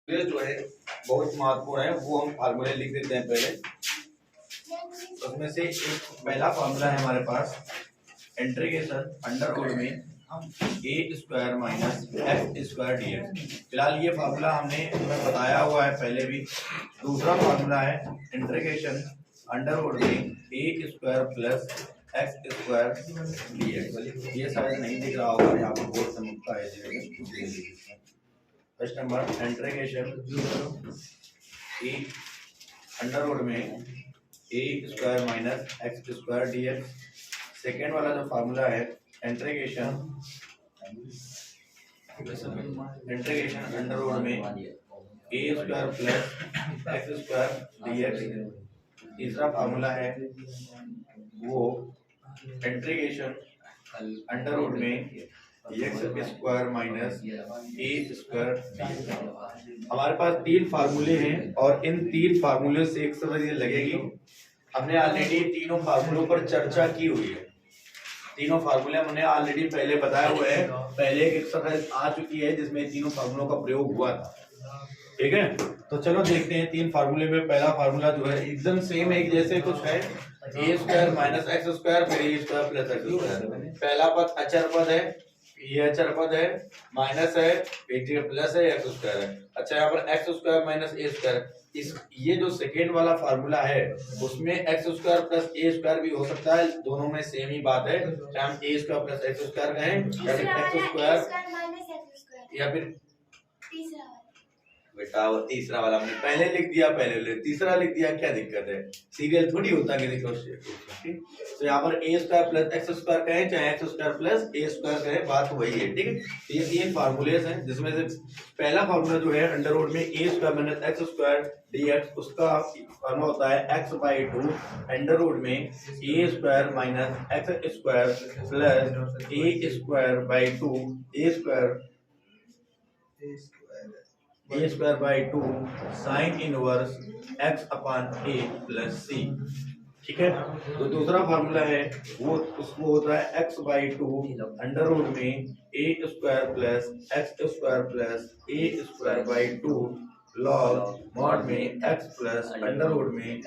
ये जो है बहुत महत्वपूर्ण है, वो हम फार्मूले लिख देते हैं पहले। उसमें से एक पहला फार्मूला है हमारे पास, इंटीग्रेशन अंडर रूट में a square minus x square d x. फिलहाल ये फार्मूला हमने बताया हुआ है पहले भी। दूसरा फार्मूला है इंटीग्रेशन अंडर रूट में a square plus x square d x. ये शायद नहीं दिख रहा होगा, यहाँ पर बहुत चमकता है। First number integration a under root में a square minus x square d x. Second वाला जो फार्मूला है इंटीग्रेशन अंडर रूट में a square plus x square d x. तीसरा फार्मूला है वो इंटीग्रेशन अंडर रूट में x square minus a square. हमारे पास तीन फार्मूले हैं और इन तीन फार्मूले से एक समझ ये लगेगी, हमने ऑलरेडी तीनों फार्मूलों पर चर्चा की हुई है। तीनों फार्मूले हमने ऑलरेडी पहले बताया हुआ है, पहले एक एक्सरसाइज आ चुकी है जिसमें तीनों फार्मूलों का प्रयोग हुआ था। ठीक है, तो चलो देखते हैं तीन फार्मूले में। पहला फार्मूला जो है एकदम सेम एक जैसे कुछ है, a square minus x square फिर ए स्क्वायर प्लस एक्स स्क्वायर। पहला पद अचर पद है, ये अचर पद है, माइनस है, एक जगह प्लस है, एक्स स्क्वायर है। अच्छा, यहाँ पर x square minus a square. इस ये जो सेकेंड वाला फार्मूला है उसमें x square plus a square भी हो सकता है, दोनों में सेम ही बात है। चाहे हम a square plus x square कहें या फिर एक्स स्क्वायर या फिर बेटा वो तीसरा वाला हमने पहले लिख दिया, पहले तीसरा लिख दिया, क्या दिक्कत है? सीरियल थोड़ी होता है किसी क्वेश्चन। तो यहाँ पर ए स्क्वायर प्लस एक्स स्क्वायर कहें चाहे x square plus a square कहें, बात वही है। ठीक है, ये तीन फार्मूलेस हैं जिसमें से पहला फार्मूला जो है अंडर रूट में a square minus x square d x, उसका फार्मूला होता है x by two under root में a square minus x square plus a square by two a square by two sine inverse x upon a plus c. ठीक है, तो दूसरा formula है वो उसको होता है x by two under root में a square plus x square plus a square by two log mod में एक्स प्लस अंडर रूट में a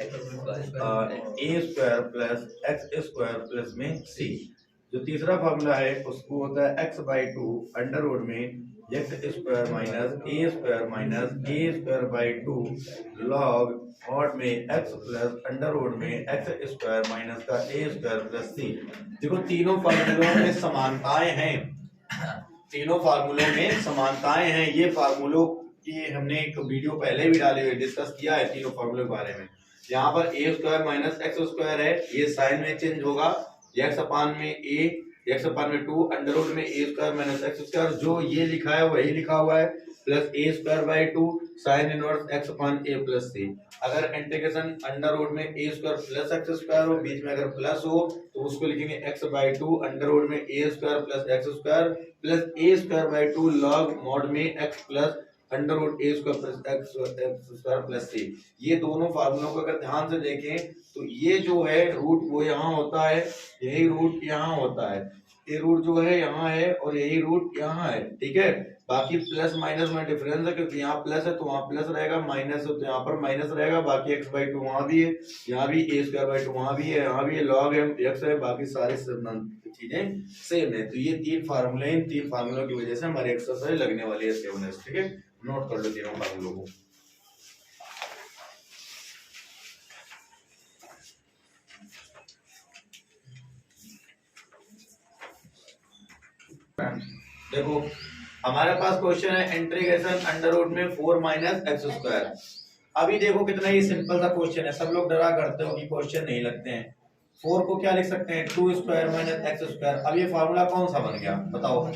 square plus x square plus में सी। जो तीसरा फार्मूला है उसको होता है x by two under root में x square minus a square by two log mod में एक्स प्लस अंडर रूट में एक्स स्क्वायर माइनस का ए स्क्वायर प्लस सी। देखो तीनों फार्मूलों में समानताएं हैं, तीनों फार्मूलों में समानताएं हैं। ये फार्मूलों की हमने एक वीडियो पहले भी डाली हुई डिस्कस किया है तीनों फार्मूलों के बारे में। यहाँ पर ए स्क्वायर माइनस एक्स स्क्वायर है, ये साइन में चेंज होगा, एक्स अपान में ए एक्स अपान में टू अंडर रूट में a square minus x square, जो ये लिखा है वही लिखा हुआ है, plus a square by two sine inverse x upon a plus c. अगर इंटीग्रेशन अंडर रूट में a square plus x square हो, बीच में अगर प्लस हो तो उसको लिखेंगे x by two under root में a square plus x square plus a square by two log mod में x plus under root a square plus x square plus c. ये दोनों फार्मूलों को अगर ध्यान से देखें तो ये जो है रूट वो यहाँ होता है, यही रूट यहाँ होता है, ये रूट जो है यहाँ है और यही रूट यहाँ है। ठीक है, बाकी प्लस माइनस में डिफरेंस है, क्योंकि यहाँ प्लस है तो वहाँ प्लस रहेगा, माइनस है तो यहाँ पर माइनस रहेगा। बाकी एक्स बाई टू वहाँ भी है, यहाँ भी ए स्क्वायर बाई टू वहाँ भी है, यहाँ भी लॉग है एक्स है, बाकी सारी चीजें सेम है। तो ये तीन फार्मूले, इन तीन फार्मूलों की वजह से हमारी एक्सरसाइज लगने वाली है 7S। ठीक है, नोट कर लो तीनों फार्मूलों को। देखो हमारे पास क्वेश्चन है इंटीग्रेशन अंडर रूट में 4 माइनस एक्स स्क्वायर। अभी देखो कितना ही सिंपल सा क्वेश्चन है, सब लोग डरा करते हो कि क्वेश्चन नहीं लगते हैं। 4 को क्या लिख सकते हैं, 2 स्क्वायर माइनस एक्स स्क्वायर। अब ये फार्मूला कौन सा बन गया बताओ, और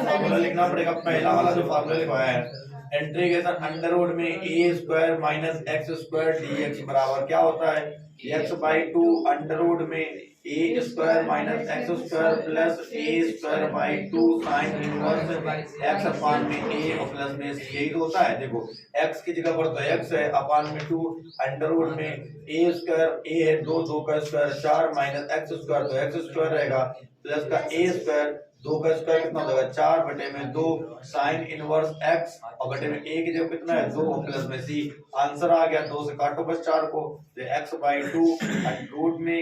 फार्मूला लिखना पड़ेगा। पहला वाला जो फार्मूला लिखवाया है इंटीग्रेशन अंडर रूट में a square minus x square d x बराबर क्या होता है, x by two under root में a square minus x square plus a square by two sine inverse x upon में ए और प्लस में यही तो होता है। देखो एक्स की जगह पर तो एक्स है, अपान में टू अंडर रूट में ए स्क्वायर, ए है दो, दो का स्क्वायर 4 माइनस एक्स स्क्वायर तो एक्स स्क्वायर रहेगा प्लस का ए स्क्वायर 2 का स्क्वायर कितना हो जाएगा 4 बटे में 2 साइन इनवर्स x और बटे में a की जगह कितना है 2 प्लस में c। आंसर आ गया 2 से काटो बस 4 को तो x/2 रूट में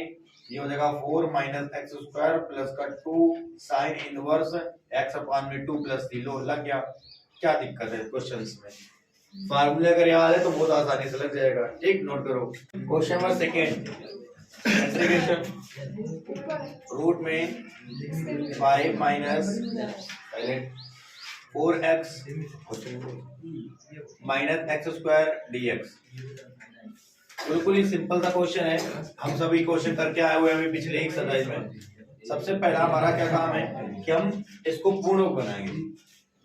ये हो जाएगा 4 माइनस एक्स स्क्वायर प्लस का 2 साइन इनवर्स x अपान में 2 प्लस c। लो लग गया। क्या दिक्कत है क्वेश्चंस में? फार्मूला अगर याद है तो बहुत आसानी से लग जाएगा। ठीक, नोट करो। Question number second, integration root में 5 माइनस पहले 4x minus x square dx। बिल्कुल ही सिंपल सा क्वेश्चन है, हम सभी क्वेश्चन करके आए हुए हैं अभी पिछले एक एक्सरसाइज में। सबसे पहला हमारा क्या काम है कि हम इसको पूर्णक बनाएंगे।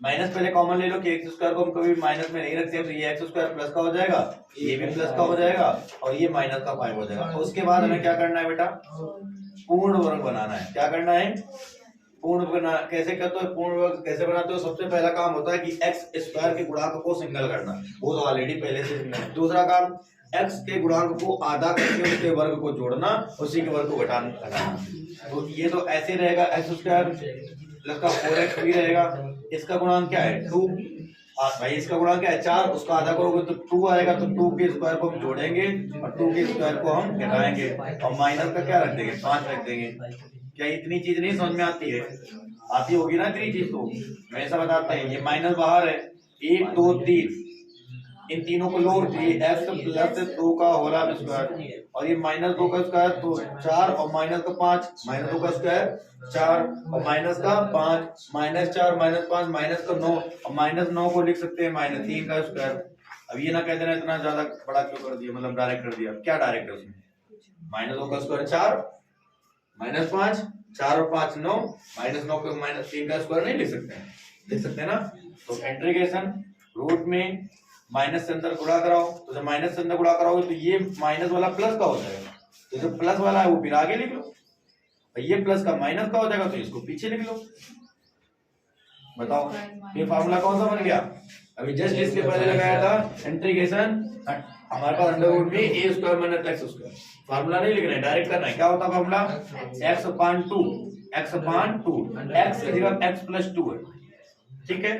माइनस पहले कॉमन ले लो कि एक्स स्क्वायर को हम कभी माइनस में नहीं रखते, तो ये एक्स स्क्वायर प्लस का हो जाएगा, ये भी प्लस का हो जाएगा और ये माइनस का 5 हो जाएगा। तो उसके बाद हमें क्या करना है बेटा, पूर्ण वर्ग बनाना है। क्या करना है, पूर्ण बना। कैसे करते हो पूर्ण वर्ग, कैसे बनाते हो? सबसे पहला काम होता है कि एक्स स्क्वायर के गुणांक को सिंगल करना, वो तो ऑलरेडी पहले से सिंगल है। दूसरा काम एक्स के गुणांक को आधा करके उसके वर्ग को जोड़ना, उसी के वर्ग को घटाना। तो ये तो ऐसे रहेगा, एक्स स्क्वायर प्लस का 4x भी रहेगा। इसका गुणांक क्या है 2, भाई इसका गुणांक क्या है 4, उसका आधा करोगे तो 2 आएगा। तो 2 के स्क्वायर को हम जोड़ेंगे और 2 के स्क्वायर को हम घटाएंगे और माइनस का क्या रख देंगे 5 रख देंगे। क्या इतनी चीज नहीं समझ में आती है? आती होगी ना इतनी चीज तो। मैं ऐसा बताता है, ये माइनस बाहर है 1 2 3, इन तीनों को लो, ये x प्लस 2 का होल स्क्वायर और ये माइनस 2 का स्क्वायर तो 4 और माइनस का 5, माइनस 2 का स्क्वायर 4 और माइनस का 5, माइनस 4 माइनस 5 माइनस का 9 और माइनस 9 को लिख सकते हैं माइनस 3 का स्क्वायर। अब ये ना कह देना इतना ज्यादा बड़ा क्यों कर दिया, मतलब डायरेक्ट कर दिया। क्या डायरेक्ट है उसमें, माइनस 2 का स्क्वायर 4 माइनस 5, 4 और 5 9, माइनस 9 को माइनस 3 का स्क्वायर नहीं लिख सकते हैं, लिख सकते हैं ना। तो इंटीग्रेशन रूट में माइनस से अंदर गुणा कराओ, तो जब माइनस से अंदर गुणा कराओगे तो ये माइनस वाला प्लस का हो जाएगा, तो जो प्लस वाला है वो फिर आगे लिख लो, ये प्लस का माइनस का हो जाएगा तो इसको पीछे लिख लो। बताओ ये फार्मूला कौन सा बन गया? अभी जस्ट इसके पहले लगाया था इंटीग्रेशन, हमारे पास अंडर रूट में a square minus x square. Formula नहीं लिखना है, डायरेक्ट करना है। क्या होता है फार्मूला, x अपान 2, x अपान 2, x की जगह x प्लस 2 है, ठीक है,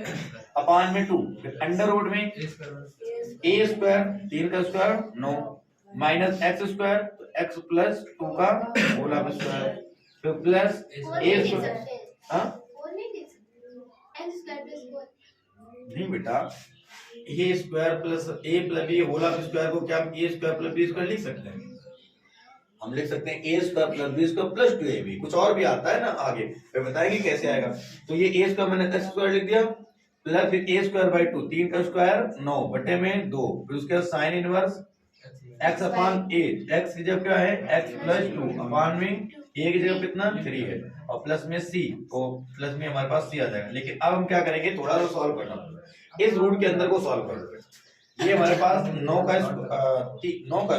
अपान में 2, अंडर रूट में a स्क्वायर 3 का स्क्वायर 9 माइनस एक्स स्क्वायर तो x प्लस 2 का होल स्क्वायर, फिर प्लस a स्क्वायर। हाँ नहीं बेटा, a square plus a plus b whole square को क्या हम a square plus b square लिख सकते हैं? हम लिख सकते हैं a square plus b square plus 2ab। कुछ और भी आता है ना आगे, फिर बताएंगे कैसे आएगा। तो ये ए स्क्वायर मैंने एक्स स्क्वायर लिख दिया प्लस फिर ए स्क्वायर बाई 2, 3 का स्क्वायर 9 बटे में 2, फिर उसके बाद sine inverse x upon a, x की जगह क्या है x प्लस 2 अपान में a की जगह कितना 3 है और प्लस में c, तो प्लस में हमारे पास c आ जाएगा। लेकिन अब हम क्या करेंगे, थोड़ा सा सॉल्व करना, इस रूट के अंदर को सॉल्व कर लो। ये हमारे पास 9 का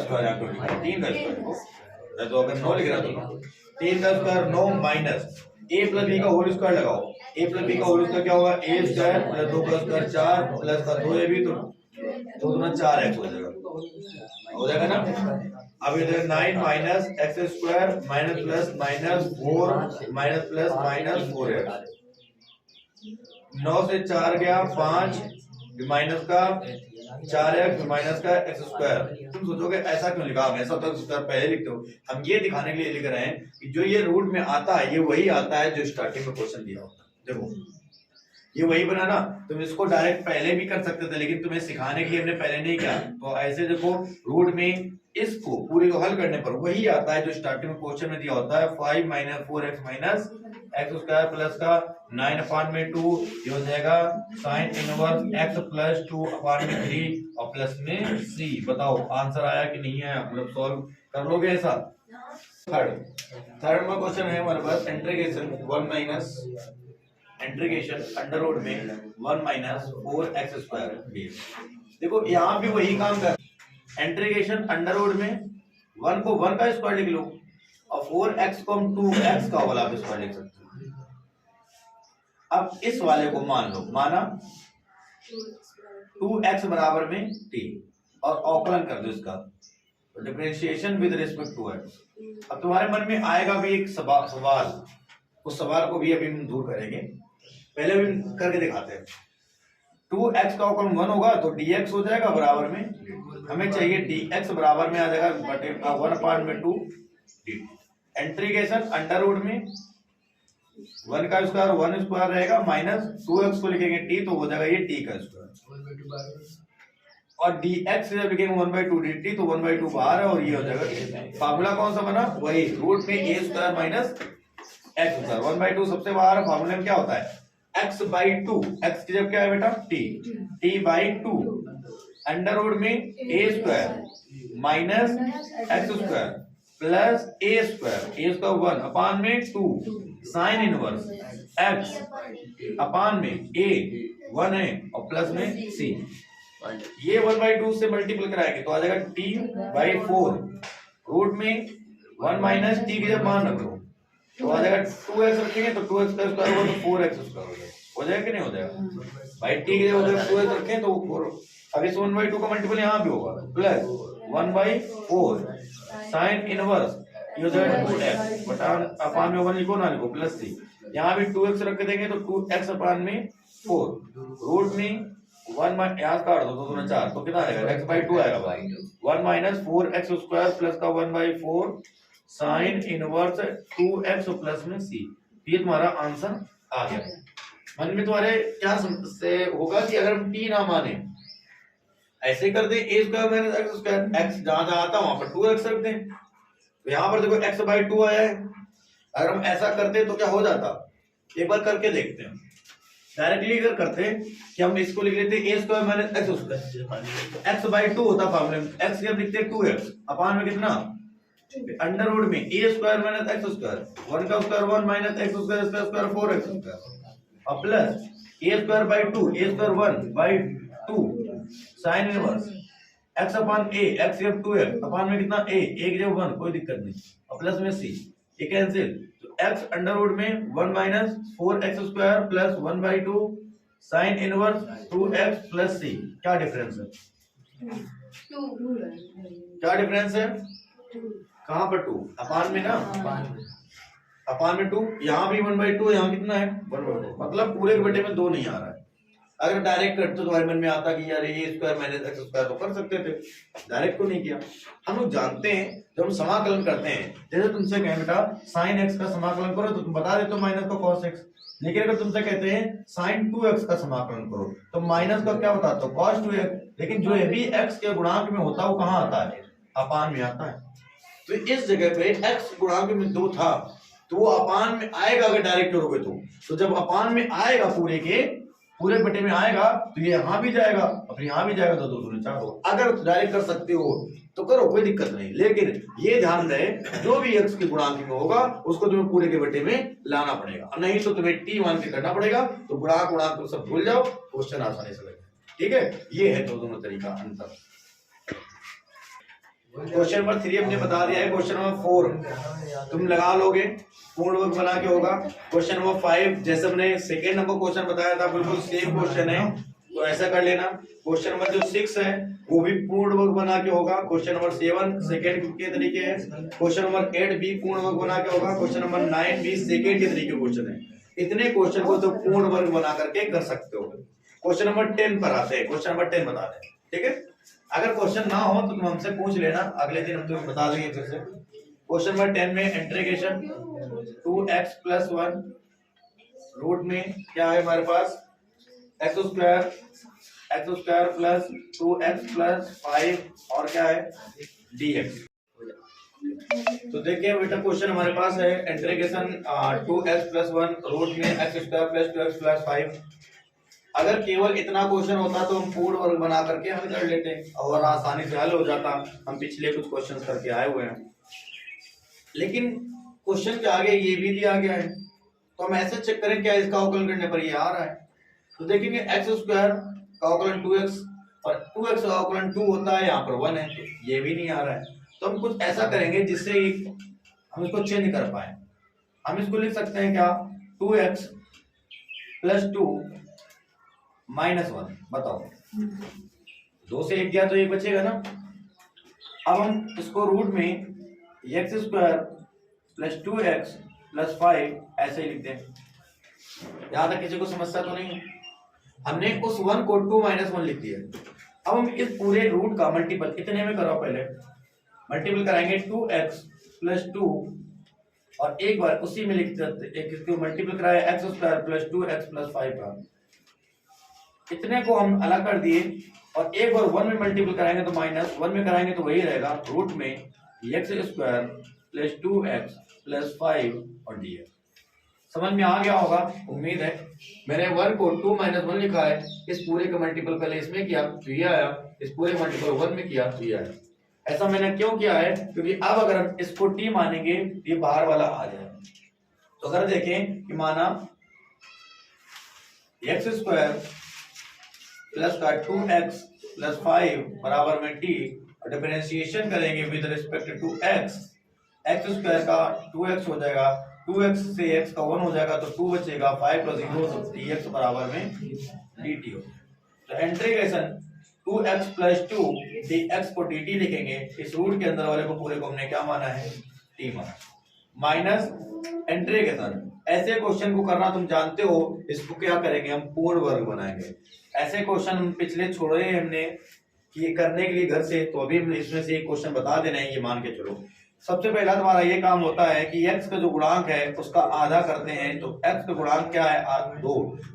स्क्वायर है, 3 का स्क्वायर, तो अगर 9 लिख रहा तो 3 का square 9 minus a plus b का होल स्क्वायर लगाओ, a प्लस b का होल स्क्वायर क्या होगा a स्क्वायर प्लस 2 का स्क्वायर 4 प्लस का 2ab, तो 2 दूना 4x हो जाएगा ना। अब इधर 9 minus x square minus plus minus 4 minus plus minus 4x, 9 से 4 गया 5 माइनस का 4x माइनस का एक्स स्क्वायर। तुम सोचोगे ऐसा क्यों लिखा, हम ऐसा तो स्क्वायर पहले लिखते हो। हम ये दिखाने के लिए लिख रहे हैं कि जो ये रूट में आता है ये वही आता है जो स्टार्टिंग में क्वेश्चन दिया होता है। देखो ये वही बना ना, तुम इसको डायरेक्ट पहले भी कर सकते थे लेकिन तुम्हें सिखाने के लिए हमने पहले नहीं किया। तो ऐसे देखो रूट में इसको पूरे को हल करने पर वही आता है जो स्टार्टिंग में क्वेश्चन में दिया होता है, 5 minus 4x minus x square plus का 9 अपान में 2, ये हो जाएगा साइन इनवर्स x प्लस 2 अपान में 3 और प्लस में c। बताओ आंसर आया कि नहीं आया, मतलब सॉल्व कर लोगे ऐसा। थर्ड में क्वेश्चन है हमारे पास integration 1 minus integration under root में 1 माइनस 4x स्क्वायर dx। देखो यहाँ भी वही काम कर, इंटीग्रेशन अंडर रूट में 1 को 1 का स्क्वायर लिख लो और 4x को हम 2x का वाला स्क्वायर लिख सकते हैं। अब इस वाले को मान लो, माना 2x बराबर में t और अवकलन कर दो इसका, differentiation with respect to x। अब तुम्हारे मन में आएगा भी एक सवाल उस सवाल को भी अभी हम दूर करेंगे, पहले अभी करके दिखाते हैं। 2x का अवकलन 1 होगा तो dx हो जाएगा बराबर में, हमें चाहिए dx बराबर में आ जाएगा बटे 1/2 dt। इंटीग्रेशन अंडर रूट में 1 का स्क्वायर 1 स्क्वायर रहेगा माइनस 2x को लिखेंगे t तो हो जाएगा ये t का स्क्वायर, और dx से जब लिखेंगे 1/2 dt तो 1/2 बाहर है और ये हो जाएगा। फार्मूला कौन सा बना, वही रूट में a square minus x square, 1/2 सबसे बाहर है। फार्मूले में क्या होता है x/2, x की जब क्या है बेटा t/2 अंडर रूट में a square minus x square plus a square 1 अपान में 2 साइन इनवर्स x अपान में a 1 है और प्लस में c, ये 1/2 से मल्टीपल कराएंगे तो आ जाएगा t/4 रूट में 1 माइनस t की जब मान रखो तो आ जाएगा 2x रखेंगे तो 2x का स्क्वायर होगा तो 4x स्क्वायर हो जाएगा कि नहीं हो जाएगा भाई, t की जगह 2x रखें तो 4, अब इस 1/2 का मल्टीपल यहाँ भी होगा प्लस 1/4 साइन इनवर्स ये हो जाएगा 2x बटा अपान में 1 लिखो ना लिखो प्लस c, यहाँ भी 2x रख देंगे तो 2x अपान में 4 रूट में 1 यहाँ काट दो तो 4 तो कितना आएगा x/2 आएगा भाई 1 माइनस 4x स्क्वायर प्लस का 1/4 साइन इनवर्स 2x प्लस में c, ये तुम्हारा आंसर आ गया। मन में तुम्हारे क्या से होगा कि अगर हम t ना माने ऐसे कर दे a square minus x square, x जहां जहां आता वहां पर 2x रख दें, तो यहाँ पर देखो x/2 आया है, अगर हम ऐसा करते तो क्या हो जाता, एक बार करके देखते हैं। डायरेक्टली अगर करते कि हम इसको लिख लेते a square minus x square, x/2 होता फार्मूले में, x के हम लिखते 2x अपान में कितना अंडर रूट में a square minus x square 1 का स्क्वायर 1 माइनस x स्क्वायर इसका स्क्वायर 4x स्क्वायर और plus a square by 2 a square 1/2 sine inverse x upon a x जब 2x अपान में कितना a एक जब 1 कोई दिक्कत नहीं और प्लस में c, ये कैंसिल तो x अंडर रूट में 1 minus 4x square plus 1/2 sine inverse 2x plus c, क्या डिफरेंस है 2, क्या डिफरेंस है कहां पर 2 अपान में ना अपान में 2, यहाँ भी 1/2 यहाँ कितना है 1/2, मतलब पूरे के बटे में 2 नहीं आ रहा है। अगर डायरेक्ट करते तो तुम्हारे मन में आता कि यार ये स्क्वायर माइनस x स्क्वायर तो कर सकते थे, डायरेक्ट को नहीं किया। हम लोग जानते हैं जब हम समाकलन करते हैं, जैसे तुमसे कहें बेटा साइन x का समाकलन करो तो तुम बता देते हो माइनस का cos x, लेकिन अगर तुमसे कहते हैं साइन 2x का समाकलन करो तो माइनस का क्या बताते हो cos 2x, लेकिन जो ये भी x के गुणांक में होता है वो कहाँ आता है अपान में आता है। तो इस जगह पे x गुणांक में 2 था तो वो अपान में आएगा अगर डायरेक्ट करोगे तो जब अपान में आएगा पूरे बटे में आएगा तो ये यहाँ भी जाएगा और फिर यहाँ भी जाएगा तो 2 दूनी 4 होगा। अगर डायरेक्ट कर सकते हो तो करो कोई दिक्कत नहीं, लेकिन ये ध्यान रहे जो भी x के गुणांक में होगा उसको तुम्हें पूरे के बटे में लाना पड़ेगा, नहीं तो तुम्हें t मान के करना पड़ेगा। तो गुणांक तो सब भूल जाओ, क्वेश्चन आसानी से लगेगा। ठीक है, ये है दोनों तरीका अंतर। क्वेश्चन नंबर 3 हमने बता दिया है, क्वेश्चन नंबर 4 तुम लगा लोगे, पूर्ण वर्ग बना के होगा। क्वेश्चन नंबर 5 जैसे हमने सेकेंड नंबर क्वेश्चन बताया था बिल्कुल सेम क्वेश्चन है तो ऐसा कर लेना। क्वेश्चन नंबर जो 6 है वो भी पूर्ण वर्ग बना के होगा। क्वेश्चन नंबर 7 सेकेंड के तरीके है। क्वेश्चन नंबर 8 भी पूर्ण वर्ग बना के होगा। क्वेश्चन नंबर 9 भी सेकेंड के तरीके क्वेश्चन है। इतने क्वेश्चन को तो पूर्ण वर्ग बना करके कर सकते हो। क्वेश्चन नंबर 10 पर आते हैं, क्वेश्चन नंबर 10 बता दें। ठीक है, अगर क्वेश्चन ना हो तो तुम हमसे पूछ लेना, अगले दिन हम तुम्हें बता देंगे फिर से। क्वेश्चन नंबर 10 में इंटीग्रेशन 2x प्लस 1 रूट में क्या है हमारे पास x square plus 2x plus 5 और क्या है dx। तो देखिए बेटा क्वेश्चन हमारे पास है इंटीग्रेशन 2x प्लस 1 रूट में x square plus 2x plus 5। अगर केवल इतना क्वेश्चन होता तो हम पूर्ण वर्ग बना करके हल कर लेते और आसानी से हल हो जाता। हम पिछले कुछ क्वेश्चंस करके आए हुए हैं, लेकिन क्वेश्चन के आगे ये भी दिया गया है तो हम ऐसे चेक करें क्या इसका अवकलन करने पर ये आ रहा है। तो देखेंगे x स्क्वायर का अवकलन 2x और 2x का अवकलन 2 होता है, यहाँ पर 1 है तो ये भी नहीं आ रहा है। तो हम कुछ ऐसा करेंगे जिससे हम इसको चेंज कर पाए। हम इसको लिख सकते हैं क्या 2x प्लस 2 माइनस 1। बताओ 2 से 1 गया तो 1 बचेगा ना। अब हम इसको रूट में x square plus 2x plus 5 ऐसे ही लिखते हैं। यहाँ तक किसी को समस्या तो नहीं है? हमने उस 1 को 2 माइनस 1 लिख दिया। अब हम इस पूरे रूट का मल्टीपल इतने में करो, पहले मल्टीपल कराएंगे 2x प्लस 2 और एक बार उसी में लिख देते, एक मल्टीपल कराया x square plus 2x plus 5 का, इतने को हम अलग कर दिए और एक बार 1 में मल्टीपल कराएंगे तो माइनस 1 में कराएंगे तो वही रहेगा, रूट में x square plus 2x plus 5 और dx। समझ में आ गया होगा उम्मीद है। मैंने 1 को 2 माइनस 1 लिखा है, इस पूरे का मल्टीपल पहले इसमें किया तो ये आया, इस पूरे मल्टीपल 1 में किया तो ये आया। ऐसा मैंने क्यों किया है? क्योंकि अब अगर हम इसको t मानेंगे ये बाहर वाला आ जाएगा। तो अगर देखें कि माना एक्स स्क्वायर प्लस का 2x प्लस 5 बराबर में t और डिफरेंशिएशन करेंगे with respect to x, x square का 2x हो जाएगा, 2x से x का 1 हो जाएगा तो 2 बचेगा, 5 प्लस 0 तो dx बराबर में dt हो। तो इंटीग्रेशन 2x प्लस 2 dx को dt लिखेंगे, इस रूट के अंदर वाले को पूरे को हमने क्या माना है? t माना। माइनस इंटीग्रेशन, ऐसे क्वेश्चन को करना तुम जानते हो, इसको क्या करेंगे हम? पूर्ण वर्ग बनाएंगे। ऐसे क्वेश्चन हम पिछले छोड़े हमने कि करने के लिए घर से, तो अभी इसमें से एक क्वेश्चन बता देना है, ये मान के चलो। सबसे पहला तुम्हारा ये काम होता है कि x का जो गुणांक है उसका आधा करते हैं, तो x का गुणांक क्या है? 2,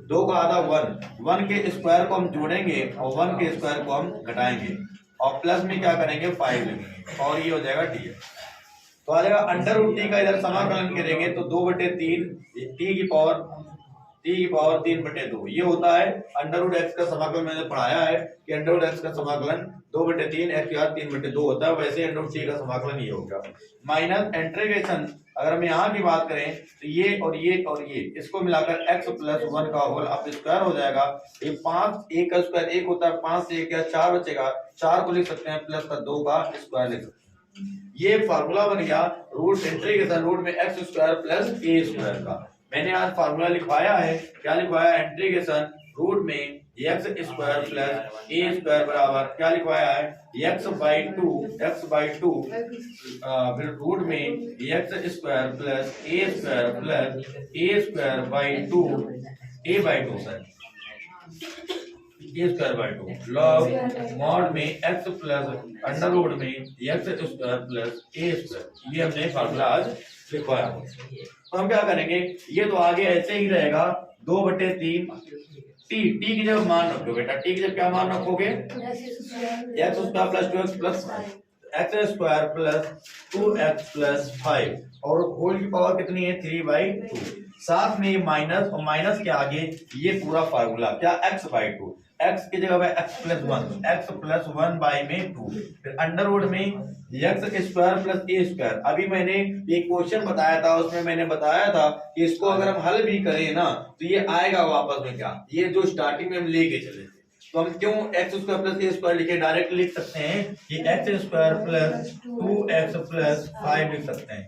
2 का आधा 1, 1 के स्क्वायर को हम जोड़ेंगे और 1 के स्क्वायर को हम घटाएंगे और प्लस में क्या करेंगे? 5 लिखेंगे और ये हो जाएगा डी। तो आ जाएगा अंडर रूट टी का इधर समाकलन करेंगे तो 2/3 टी की पावर 3/2 ये होता है अंडर रूट एक्स का समाकलन। मैंने पढ़ाया है कि अंडर रूट एक्स का समाकलन 2/3 एक्स यार 3/2 होता है, वैसे अंडर रूट टी का समाकलन ये होगा। माइनस इंटीग्रेशन, अगर हम यहाँ की बात करें तो ये और ये और ये इसको मिलाकर x प्लस 1 का होल अब स्क्वायर हो जाएगा। ये 5 1 का स्क्वायर 1 होता है, 5 से 1 या 4 बचेगा, 4 को लिख सकते हैं प्लस का 2 का स्क्वायर लिख सकते हैं। ये फार्मूला बन गया रूट इंटीग्रेशन रूट में x square plus a square का। मैंने आज फार्मूला लिखवाया है, क्या लिखवाया? इंटीग्रेशन रूट में x square plus a square बराबर क्या लिखवाया है? एक्स बाई टू फिर रूट में x square plus a square by two A by two sir A square by 2 log mod में एक्स प्लस अंडर रूट में x square plus a square, ये हमने फार्मूला आज लिखवाया। तो हम क्या करेंगे? ये तो आगे ऐसे ही रहेगा 2/3 टी की जब मान रखोगे बेटा, टी की जब क्या मान रखोगे? X square plus 2x plus x square plus 2x plus 5 और होल की पावर कितनी है? 3/2। साथ में माइनस और माइनस के आगे ये पूरा फार्मूला क्या? x/2, x की जगह है x plus 1, x plus 1 by में 2 फिर अंडर रूट में x square plus a square. अभी मैंने एक क्वेश्चन बताया था, उसमें मैंने बताया था कि इसको अगर हम हल भी करें ना तो ये आएगा वापस में क्या? ये जो स्टार्टिंग में हम लेके चले थे, तो हम क्यों x square plus a square लिखे? डायरेक्ट लिख सकते हैं कि x square plus 2x plus 5 लिख सकते हैं,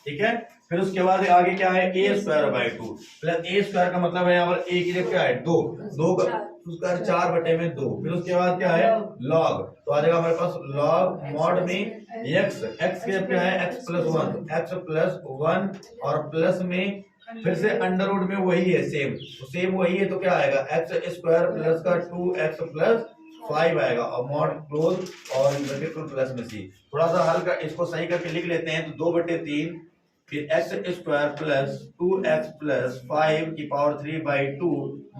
ठीक है। फिर उसके बाद आगे क्या है? A square by 2 plus a square का मतलब है यहाँ पर ए की जगह क्या है? 2 का स्क्वायर 4/2। फिर उसके बाद क्या है? लॉग, तो आ जाएगा हमारे पास लॉग मॉड में एक्स की जगह क्या है? x प्लस 1 और प्लस में फिर से अंडर रूट में वही है सेम वही है, तो क्या आएगा? एक्स स्क्वायर प्लस का 2x प्लस 5 आएगा और मॉड क्लोज और बिल्कुल प्लस में सी। थोड़ा सा हल्का इसको सही करके लिख लेते हैं तो 2/3 फिर x square plus 2x plus 5 की पावर 3/2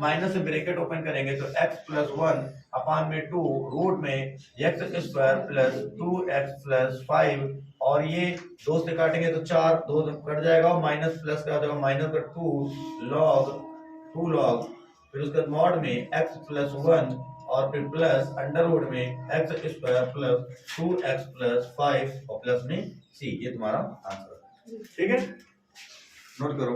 माइनस से ब्रैकेट ओपन करेंगे तो x प्लस 1 अपान में 2 रूट में x square plus 2x plus 5 और ये 2 से काटेंगे तो 4, 2 कट जाएगा और माइनस प्लस का हो जाएगा माइनस का 2 लॉग फिर उसके बाद मॉड में x प्लस 1 और फिर प्लस अंडर रूट में x square plus 2x plus 5 और प्लस में c। ये तुम्हारा आंसर है, ठीक है, नोट करो।